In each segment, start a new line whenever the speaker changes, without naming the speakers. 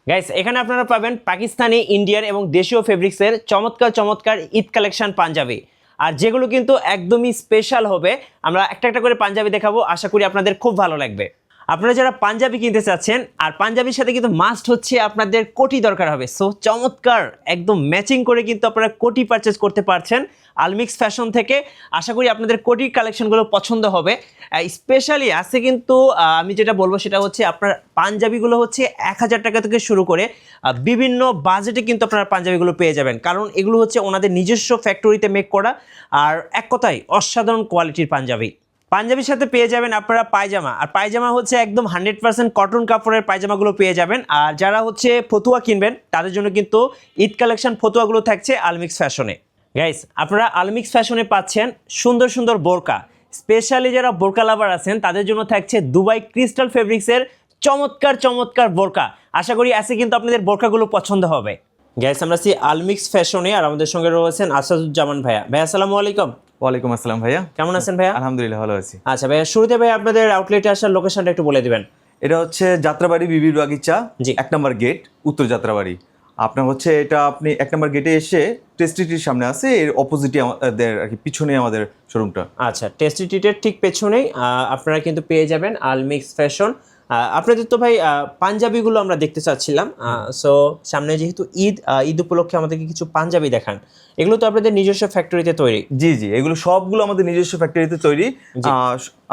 Guys এখানে আপনারা পাবেন পাকিস্তানি, ইন্ডিয়ান এবং দেশীয় ফেব্রিক্সের চমৎকার চমৎকার ঈদ কালেকশন পাঞ্জাবি, আর যেগুলো কিন্তু একদমই স্পেশাল হবে। আমরা একটা একটা করে পাঞ্জাবি দেখাবো, আশা করি আপনাদের খুব ভালো লাগবে। আপনারা যারা পাঞ্জাবি কিনতে চাচ্ছেন, আর পাঞ্জাবির সাথে কিন্তু মাস্ট হচ্ছে আপনাদের কোটি দরকার হবে। সো চমৎকার একদম ম্যাচিং করে কিন্তু আপনারা কোটি পারচেজ করতে পারছেন আলমিক্স ফ্যাশন থেকে। আশা করি আপনাদের কোটির কালেকশনগুলো পছন্দ হবে। স্পেশালি আছে কিন্তু আমি যেটা বলবো সেটা হচ্ছে আপনার পাঞ্জাবিগুলো হচ্ছে 1000 টাকা থেকে শুরু করে বিভিন্ন বাজেটে কিন্তু আপনারা পাঞ্জাবিগুলো পেয়ে যাবেন, কারণ এগুলো হচ্ছে ওনাদের নিজস্ব ফ্যাক্টরিতে মেক করা, আর এক কথায় অসাধারণ কোয়ালিটির পাঞ্জাবি। পাঞ্জাবির সাথে পেয়ে যাবেন আপনারা পায়জামা, আর পায়জামা হচ্ছে একদম 100% কটন কাপড়ের পায়জামাগুলো পেয়ে যাবেন। আর যারা হচ্ছে ফতুয়া কিনবেন তাদের জন্য কিন্তু ঈদ কালেকশন ফতুয়াগুলো থাকছে আলমিক্স ফ্যাশনে। গাইস আপনারা আলমিক্স ফ্যাশনে পাচ্ছেন সুন্দর সুন্দর বোরকা। স্পেশালি যারা বোরকা লাভার আছেন তাদের জন্য থাকছে দুবাই ক্রিস্টাল ফেব্রিক্সের চমৎকার চমৎকার বোরকা। আশা করি আজকে কিন্তু আপনাদের বোরকাগুলো পছন্দ হবে। গাইস আমরা আছি আলমিক্স ফ্যাশনে, আর আমাদের সঙ্গে রয়েছেন আসাদুজ্জামান ভাইয়া। ভাইয়া আসসালামু আলাইকুম।
ওয়ালাইকুম আসসালাম ভাইয়া,
কেমন আছেন ভাইয়া?
আলহামদুলিল্লাহ ভালো আছি।
আচ্ছা ভাইয়া, শুরুতে ভাই আপনাদের আউটলেটে আসার লোকেশনটা একটু বলে দিবেন।
এটা হচ্ছে যাত্রাবাড়ি বিবির বাগিচা,
জি।
1 নম্বর গেট, উত্তর যাত্রাবাড়ি। আপনার হচ্ছে এটা আপনি 1 নম্বর গেটে এসে টেস্টিটির সামনে আছে, এর অপোজিটে আমাদের আর কি পিছনে আমাদের শোরুমটা।
আচ্ছা, টেস্টি ট্রিটের ঠিক পেছনেই আপনারা কিন্তু পেয়ে যাবেন আলমিক্স ফ্যাশন। আপনাদের তো ভাই পাঞ্জাবিগুলো আমরা দেখতে চাচ্ছিলাম। সো সামনে যেহেতু ঈদ উপলক্ষে আমাদেরকে কিছু পাঞ্জাবি দেখান। এগুলো তো আপনাদের নিজস্ব ফ্যাক্টরিতে তৈরি?
জি জি, এগুলো সবগুলো আমাদের নিজস্ব ফ্যাক্টরিতে তৈরি।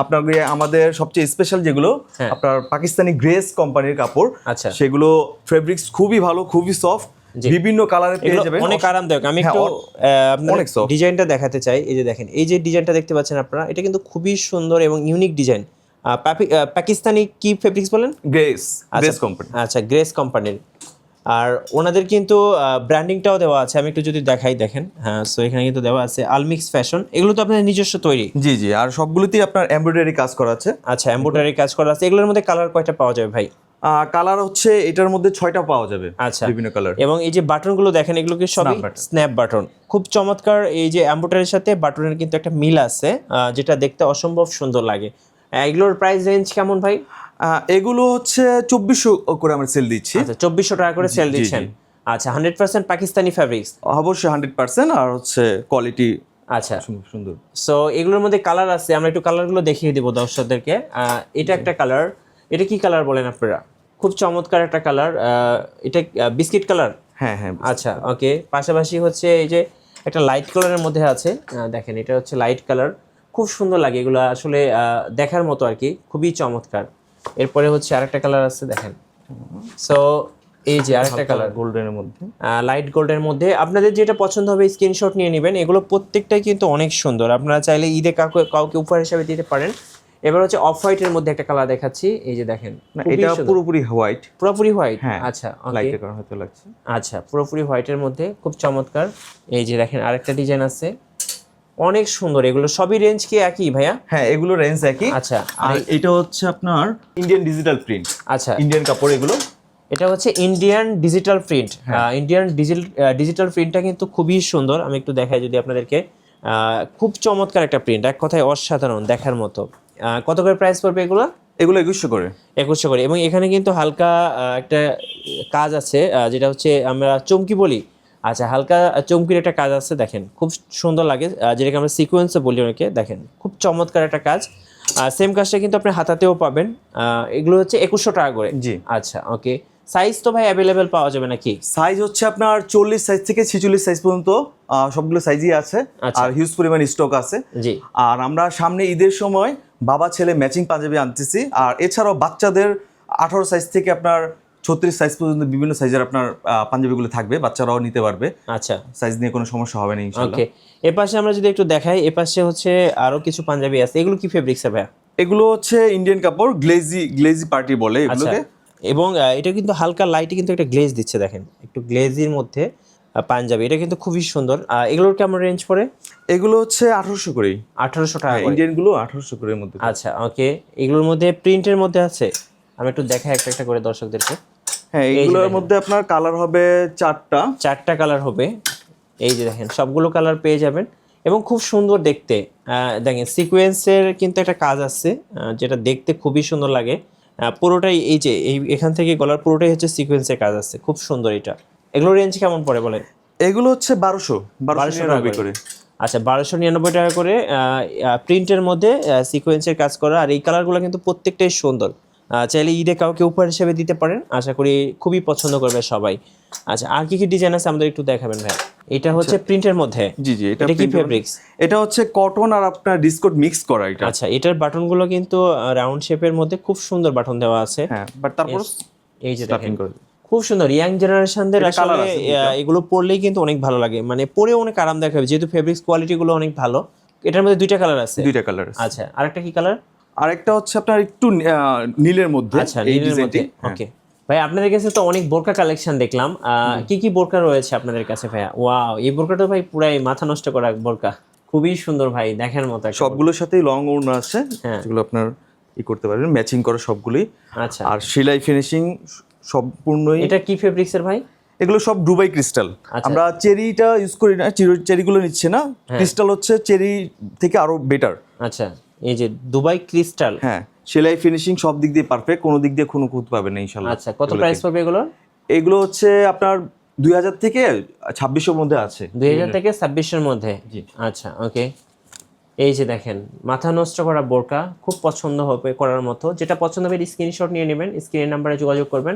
আপনার আমাদের সবচেয়ে স্পেশাল যেগুলো আপনার পাকিস্তানি গ্রেস কোম্পানির কাপড়।
আচ্ছা,
সেগুলো ফেব্রিক্স খুবই ভালো, খুবই সফট, বিভিন্ন কালারে পেয়ে যাবেন,
অনেক আরামদায়ক। আমি একটু আপনাদের ডিজাইনটা দেখাতে চাই। এই যে দেখেন, এই যে ডিজাইনটা দেখতে পাচ্ছেন আপনারা, এটা কিন্তু খুবই সুন্দর এবং ইউনিক ডিজাইন। পাকিস্তানি কি ফেব্রিক্স বলেন?
Grace company.
আচ্ছা, গ্রেস কোম্পানির। আর ওনাদের কিন্তু ব্র্যান্ডিংটাও দেওয়া আছে, আমি একটু যদি দেখাই, দেখেন। হ্যাঁ, সো এখানে কিন্তু দেওয়া আছে আলমিক্স ফ্যাশন। এগুলো তো আপনাদের নিজস্ব তৈরি?
জি জি, আর সবগুলোতেই আপনার এমব্রয়ডারি কাজ করা আছে।
আচ্ছা, এমব্রয়ডারি কাজ করা আছে। এগুলোর মধ্যে কালার কয়টা পাওয়া যাবে ভাই?
কালার হচ্ছে এটার মধ্যে 6টা পাওয়া যাবে।
আচ্ছা,
বিভিন্ন কালার।
এবং এই যে বাটনগুলো দেখেন, এগুলো কি সবই স্ন্যাপ বাটন। খুব চমৎকার। এই যে এমব্রয়ডারির সাথে বাটনের কিন্তু একটা মিল আছে, যেটা দেখতে অসম্ভব সুন্দর লাগে। এগুলোর প্রাইস রেঞ্জ কেমন ভাই?
এগুলো হচ্ছে 2400 করে আমরা সেল দিচ্ছি।
আচ্ছা, 2400 টাকা করে সেল দিচ্ছেন। আচ্ছা, 100% পাকিস্তানি ফেব্রিক্স?
অবশ্যই 100%, আর হচ্ছে কোয়ালিটি
আচ্ছা
সুন্দর।
সো এগুলোর মধ্যে কালার আছে, আমরা একটু কালারগুলো দেখিয়ে দেবো দর্শকদেরকে। এটা একটা কালার। এটা কি কালার বলেন আপনারা? খুব চমৎকার একটা কালার। এটা বিস্কিট কালার?
হ্যাঁ হ্যাঁ।
আচ্ছা, ওকে। পাশাপাশি হচ্ছে এই যে একটা লাইট কালারের মধ্যে আছে, দেখেন, এটা হচ্ছে লাইট কালার। খুব সুন্দর লাগে এগুলো, আসলে দেখার মতো আর কি, খুবই চমৎকার। এরপরে হচ্ছে আরেকটা কালার আছে, দেখেন। সো এই যে আরেকটা কালার
গোল্ডেনের মধ্যে,
লাইট গোল্ডের মধ্যে। আপনাদের যেটা পছন্দ হবে স্ক্রিনশট নিয়ে নেবেন। এগুলো প্রত্যেকটাই কিন্তু অনেক সুন্দর, আপনারা চাইলে ঈদে কাউকে উপহার হিসাবে দিতে পারেন। এবার হচ্ছে অফ হোয়াইটের মধ্যে একটা কালার দেখাচ্ছি, এই যে দেখেন।
এটা পুরোপুরি হোয়াইট।
পুরোপুরি হোয়াইট?
হ্যাঁ।
আচ্ছা,
লাইটের কারণে হয়তো লাগছে।
আচ্ছা, পুরোপুরি হোয়াইটের মধ্যে খুব চমৎকার। এই যে দেখেন আরেকটা ডিজাইন আছে, অনেক সুন্দর। এগুলো সবই রেঞ্জ কি একই ভাইয়া?
হ্যাঁ, এগুলো রেঞ্জ একই।
আচ্ছা,
আর এটা হচ্ছে আপনার ইন্ডিয়ান ডিজিটাল প্রিন্ট।
আচ্ছা,
ইন্ডিয়ান কাপড় এগুলো।
এটা হচ্ছে Indian digital print. Indian digital প্রিন্টটা কিন্তু খুবই সুন্দর। আমি একটু দেখাই যদি আপনাদেরকে। খুব চমৎকার একটা প্রিন্ট, এক কথায় অসাধারণ, দেখার মতো। কত করে প্রাইস পড়বে এগুলো?
এগুলো 2100 করে।
2100 করে। এবং এখানে কিন্তু হালকা একটা কাজ আছে, যেটা হচ্ছে আমরা চমকি বলি। আচ্ছা, হালকা চমকির একটা কাজ আছে, দেখেন, খুব সুন্দর লাগে, যেটাকে আমরা সিকোয়েন্সে বলি অনেকে। দেখেন, খুব চমৎকার একটা কাজ। সেম কাজটা কিন্তু আপনি হাতাতেও পাবেন। এগুলো হচ্ছে 2100 টাকা করে।
জি।
আচ্ছা, ওকে। সাইজ তো ভাই অ্যাভেলেবেল পাওয়া যাবে নাকি?
সাইজ হচ্ছে আপনার 40 সাইজ থেকে 46 সাইজ পর্যন্ত সবগুলো সাইজই আছে। আর হিউজ পরিমাণ স্টক আছে।
জি।
আর আমরা সামনে ঈদের সময় বাবা ছেলে ম্যাচিং পাঞ্জাবি আনতেছি। আর এছাড়াও বাচ্চাদের 18 সাইজ থেকে আপনার 36 সাইজ পর্যন্ত বিভিন্ন সাইজের আপনার পাঞ্জাবিগুলো থাকবে, বাচ্চারাও নিতে পারবে।
আচ্ছা,
সাইজ নিয়ে কোনো সমস্যা হবে না ইনশাআল্লাহ।
ওকে। এপাশে আমরা যদি একটু দেখাই, এপাশে হচ্ছে আরো কিছু পাঞ্জাবি আছে। এগুলো কি ফেব্রিক্স ভাই?
এগুলো হচ্ছে ইন্ডিয়ান কাপড়, গ্লেজি পার্টি বলে এগুলোকে।
এবং এটা কিন্তু হালকা লাইটে কিন্তু একটা গ্লেজ দিচ্ছে, দেখেন, একটু গ্লেজির মধ্যে পাঞ্জাবি। এটা কিন্তু খুবই সুন্দর। এগুলোর কেমন রেঞ্জ পড়ে?
এগুলো হচ্ছে 1800 করেই।
1800 টাকা করে।
ইন্ডিয়ান গুলো 1800 করের মধ্যে।
আচ্ছা, ওকে। এগুলোর মধ্যে প্রিন্টের মধ্যে আছে, আমি একটু দেখাই একটা একটা করে দর্শকদেরকে।
হ্যাঁ, এগুলোর মধ্যে আপনার কালার হবে 4টা
কালার হবে। এই যে দেখেন, সবগুলো কালার পেয়ে যাবেন এবং খুব সুন্দর দেখতে। দেখেন, সিকোয়েন্সের কিন্তু একটা কাজ আছে, যেটা দেখতে খুবই সুন্দর লাগে। পুরোটাই এই যে এখান থেকে গলার পুরোটাই হচ্ছে সিকোয়েন্সের কাজ আছে, খুব সুন্দর এটা। এগুলো রেঞ্জ কেমন পড়ে বলে?
এগুলো হচ্ছে 1200
টাকা
করে।
আচ্ছা, 1299 টাকা করে প্রিন্টের মধ্যে সিকোয়েন্সের কাজ করা। আর এই কালারগুলো কিন্তু প্রত্যেকটাই সুন্দর, চাইলে ঈদে কাউকে উপহার হিসেবে দিতে পারেন, আশা করি খুবই পছন্দ করবে সবাই। আচ্ছা, আর কি কি ডিজাইন আছে আমাদের একটু দেখাবেন ভাই? এটা হচ্ছে প্রিন্টের মধ্যে।
জি জি,
এটা কি ফেব্রিক্স?
এটা হচ্ছে কটন আর আপনার ডিসকোট মিক্স করা এটা।
আচ্ছা, এটার বাটনগুলো কিন্তু রাউন্ড শেপের মধ্যে খুব সুন্দর বাটন দেওয়া আছে।
হ্যাঁ, বাট তারপর
এই যে দেখেন খুব সুন্দর, ইয়াং জেনারেশনদের আসলে এগুলো পরলেই কিন্তু অনেক ভালো লাগে, মানে পরে অনেক আরামদায়ক হবে, যেহেতু ফেব্রিক্স কোয়ালিটি গুলো অনেক ভালো। এটার মধ্যে দুইটা কালার আছে?
দুইটা কালার আছে।
আচ্ছা, আরেকটা কি কালার?
আরেকটা হচ্ছে আপনার একটু নীলের মধ্যে।
আচ্ছা, নীলের মধ্যে। ওকে ভাই, আপনাদের কাছে তো অনেক বোরকা কালেকশন দেখলাম, কি কি বোরকা রয়েছে আপনাদের কাছে ভাইয়া? ওয়াও, এই বোরকাটা ভাই পুরাই মাথা নষ্ট করা বোরকা, খুবই সুন্দর ভাই, দেখার মতো।
সবগুলোর সাথেই লং ওড়না আছে, যেগুলো আপনার করতে পারবেন, ম্যাচিং করা সবগুলোই।
আচ্ছা,
আর সেলাই ফিনিশিং সম্পূর্ণই।
এটা কি ফেব্রিক্সের ভাই?
এগুলো সব দুবাই ক্রিস্টাল। আমরা চেরিটা ইউজ করি না, চেরিগুলো নিচ্ছে না, ক্রিস্টাল হচ্ছে চেরি থেকে আরো বেটার।
আচ্ছা, এই যে দুবাই ক্রিস্টাল।
হ্যাঁ, সেলাই ফিনিশিং সব দিক দিয়ে পারফেক্ট, কোনো দিক দিয়ে কোনো খুঁত পাবেন না ইনশাআল্লাহ।
আচ্ছা, কত প্রাইস পড়বে এগুলো?
এগুলো হচ্ছে আপনার 2000 থেকে 2600 মধ্যে আছে।
2000 থেকে 2600 মধ্যে। আচ্ছা, ওকে। এই যে দেখেন মাথা নষ্ট করা বোরকা, খুব পছন্দ হবে করার মতো। যেটা পছন্দ হবে স্ক্রিনশট নিয়ে নেবেন, স্ক্রিনের নাম্বারে যোগাযোগ করবেন।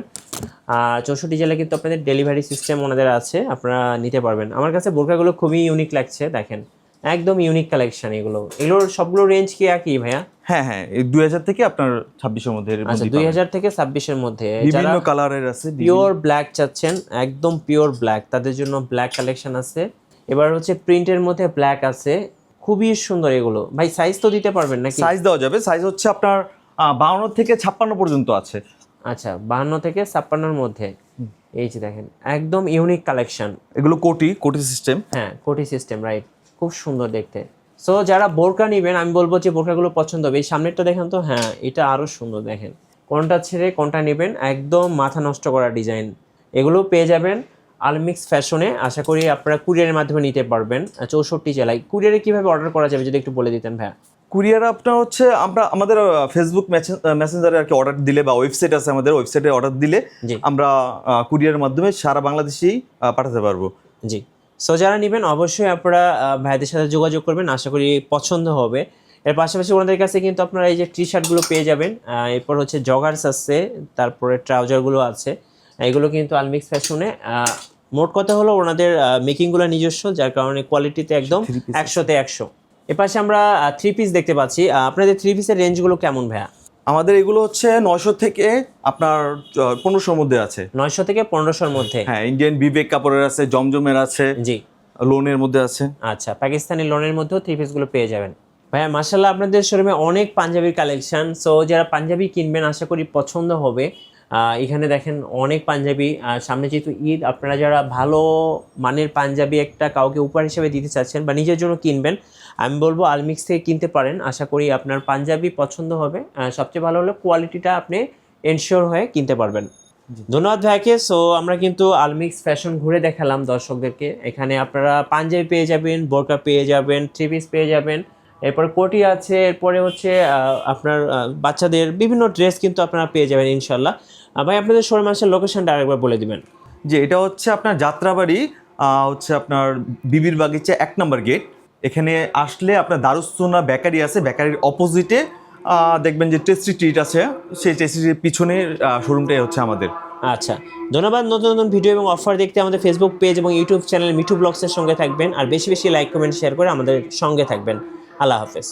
আর 64 জেলায় কিন্তু আপনাদের ডেলিভারি সিস্টেম ওনাদের আছে, আপনারা নিতে পারবেন। আমার কাছে বোরকাগুলো খুবই ইউনিক লাগছে, দেখেন একদম ইউনিক কালেকশন এগুলো। এগুলোর সবগুলো রেঞ্জ কি একই ভাইয়া?
হ্যাঁ হ্যাঁ, এই 2000 থেকে আপনার 2600 মধ্যে।
আচ্ছা, 2000 থেকে 2600 এর মধ্যে।
বিভিন্ন কালারের আছে।
পিওর ব্ল্যাক চাচ্ছেন, একদম পিওর ব্ল্যাক, তাদের জন্য ব্ল্যাক কালেকশন আছে। এবার হচ্ছে প্রিন্টের মধ্যে ব্ল্যাক আছে, খুবই সুন্দর এগুলো। ভাই সাইজ তো দিতে পারবেন নাকি?
সাইজ দেওয়া যাবে, সাইজ হচ্ছে আপনার 52 থেকে 56 পর্যন্ত আছে।
আচ্ছা, 52 থেকে 56 এর মধ্যে। এই যে দেখেন একদম ইউনিক কালেকশন।
এগুলো কোটি সিস্টেম।
হ্যাঁ, কোটি সিস্টেম, রাইট, খুব সুন্দর দেখতে। সো যারা বোরকা নেবেন আমি বলবো যে বোরকাগুলো পছন্দ হবে। এই সামনেরটা দেখেন তো, হ্যাঁ এটা আরো সুন্দর, দেখেন কোনটা ছেড়ে কোনটা নেবেন, একদম মাথা নষ্ট করা ডিজাইন। এগুলো পেয়ে যাবেন আলমিক্স ফ্যাশনে। আশা করি আপনারা কুরিয়ারের মাধ্যমে নিতে পারবেন 64 জেলায়। কুরিয়ারে কিভাবে অর্ডার করা যাবে যদি একটু বলে দিতেন ভাইয়া?
কুরিয়ার আপনার হচ্ছে আমাদের ফেসবুক মেসেঞ্জারে আর কি অর্ডার দিলে, বা ওয়েবসাইট আছে আমাদের, ওয়েবসাইটে অর্ডার দিলে আমরা কুরিয়ারের মাধ্যমে সারা বাংলাদেশেই পাঠাতে পারবো।
জি, সো যারা নেবেন অবশ্যই আপনারা ভাইদের সাথে যোগাযোগ করবেন, আশা করি পছন্দ হবে। এর পাশাপাশি ওনাদের কাছে কিন্তু আপনারা এই যে টি শার্টগুলো পেয়ে যাবেন, এরপর হচ্ছে জগার্স আছে, তারপরে ট্রাউজারগুলো আছে। এগুলো কিন্তু আলমিক্স ফ্যাশনে। মোট কথা হলো ওনাদের মেকিংগুলো নিজস্ব, যার কারণে কোয়ালিটিতে একদম 100-তে 100। এপাশে আমরা 3 পিস দেখতে পাচ্ছি। আপনাদের 3 পিসের রেঞ্জগুলো কেমন ভাইয়া?
আমাদের এগুলো হচ্ছে 900 থেকে আপনার 1500 মধ্যে আছে।
900 থেকে 1500-র মধ্যে।
হ্যাঁ, ইন্ডিয়ান বিবেক কাপড়ের আছে, জমজমের আছে,
জি,
লোনের মধ্যে আছে।
আচ্ছা, পাকিস্তানি লোনের মধ্যেও 3 পিসগুলো পেয়ে যাবেন। ভাইয়া মাশাআল্লাহ, আপনাদের শোরুমে অনেক পাঞ্জাবির কালেকশন। সো যারা পাঞ্জাবি কিনবেন আশা করি পছন্দ হবে। এখানে দেখেন অনেক পাঞ্জাবি। সামনে যেহেতু ঈদ, আপনারা যারা ভালো মানের পাঞ্জাবি একটা কাউকে উপহার হিসেবে দিতে চাচ্ছেন বা নিজের জন্য কিনবেন, আমি বলবো আলমিক্স থেকে কিনতে পারেন। আশা করি আপনার পাঞ্জাবি পছন্দ হবে। সবচেয়ে ভালো হলো কোয়ালিটিটা আপনি এনশিওর হয়ে কিনতে পারবেন। ধন্যবাদ ভাইকে। সো আমরা কিন্তু আলমিক্স ফ্যাশন ঘুরে দেখালাম দর্শকদেরকে। এখানে আপনারা পাঞ্জাবি পেয়ে যাবেন, বোরকা পেয়ে যাবেন, 3 পিস পেয়ে যাবেন, এরপর কোটি আছে, এরপরে হচ্ছে আপনার বাচ্চাদের বিভিন্ন ড্রেস কিন্তু আপনারা পেয়ে যাবেন ইনশাল্লাহ। ভাই আপনাদের শোরুম আসার লোকেশনটা আরেকবার বলে দিবেন।
যে এটা হচ্ছে আপনার যাত্রাবাড়ি, হচ্ছে আপনার বিবির বাগিচা 1 নম্বর গেট। এখানে আসলে আপনার দারুসুন্নাহ বেকারি আছে, বেকারির অপোজিটে দেখবেন যে টেস্টি ট্রিট আছে, সেই টেস্টি ট্রিটের পিছনে শোরুমটাই হচ্ছে আমাদের।
আচ্ছা, ধন্যবাদ। নতুন নতুন ভিডিও এবং অফার দেখতে আমাদের ফেসবুক পেজ এবং ইউটিউব চ্যানেল মিঠু ব্লগসের সঙ্গে থাকবেন, আর বেশি বেশি লাইক কমেন্ট শেয়ার করে আমাদের সঙ্গে থাকবেন। আল্লাহ হাফেজ।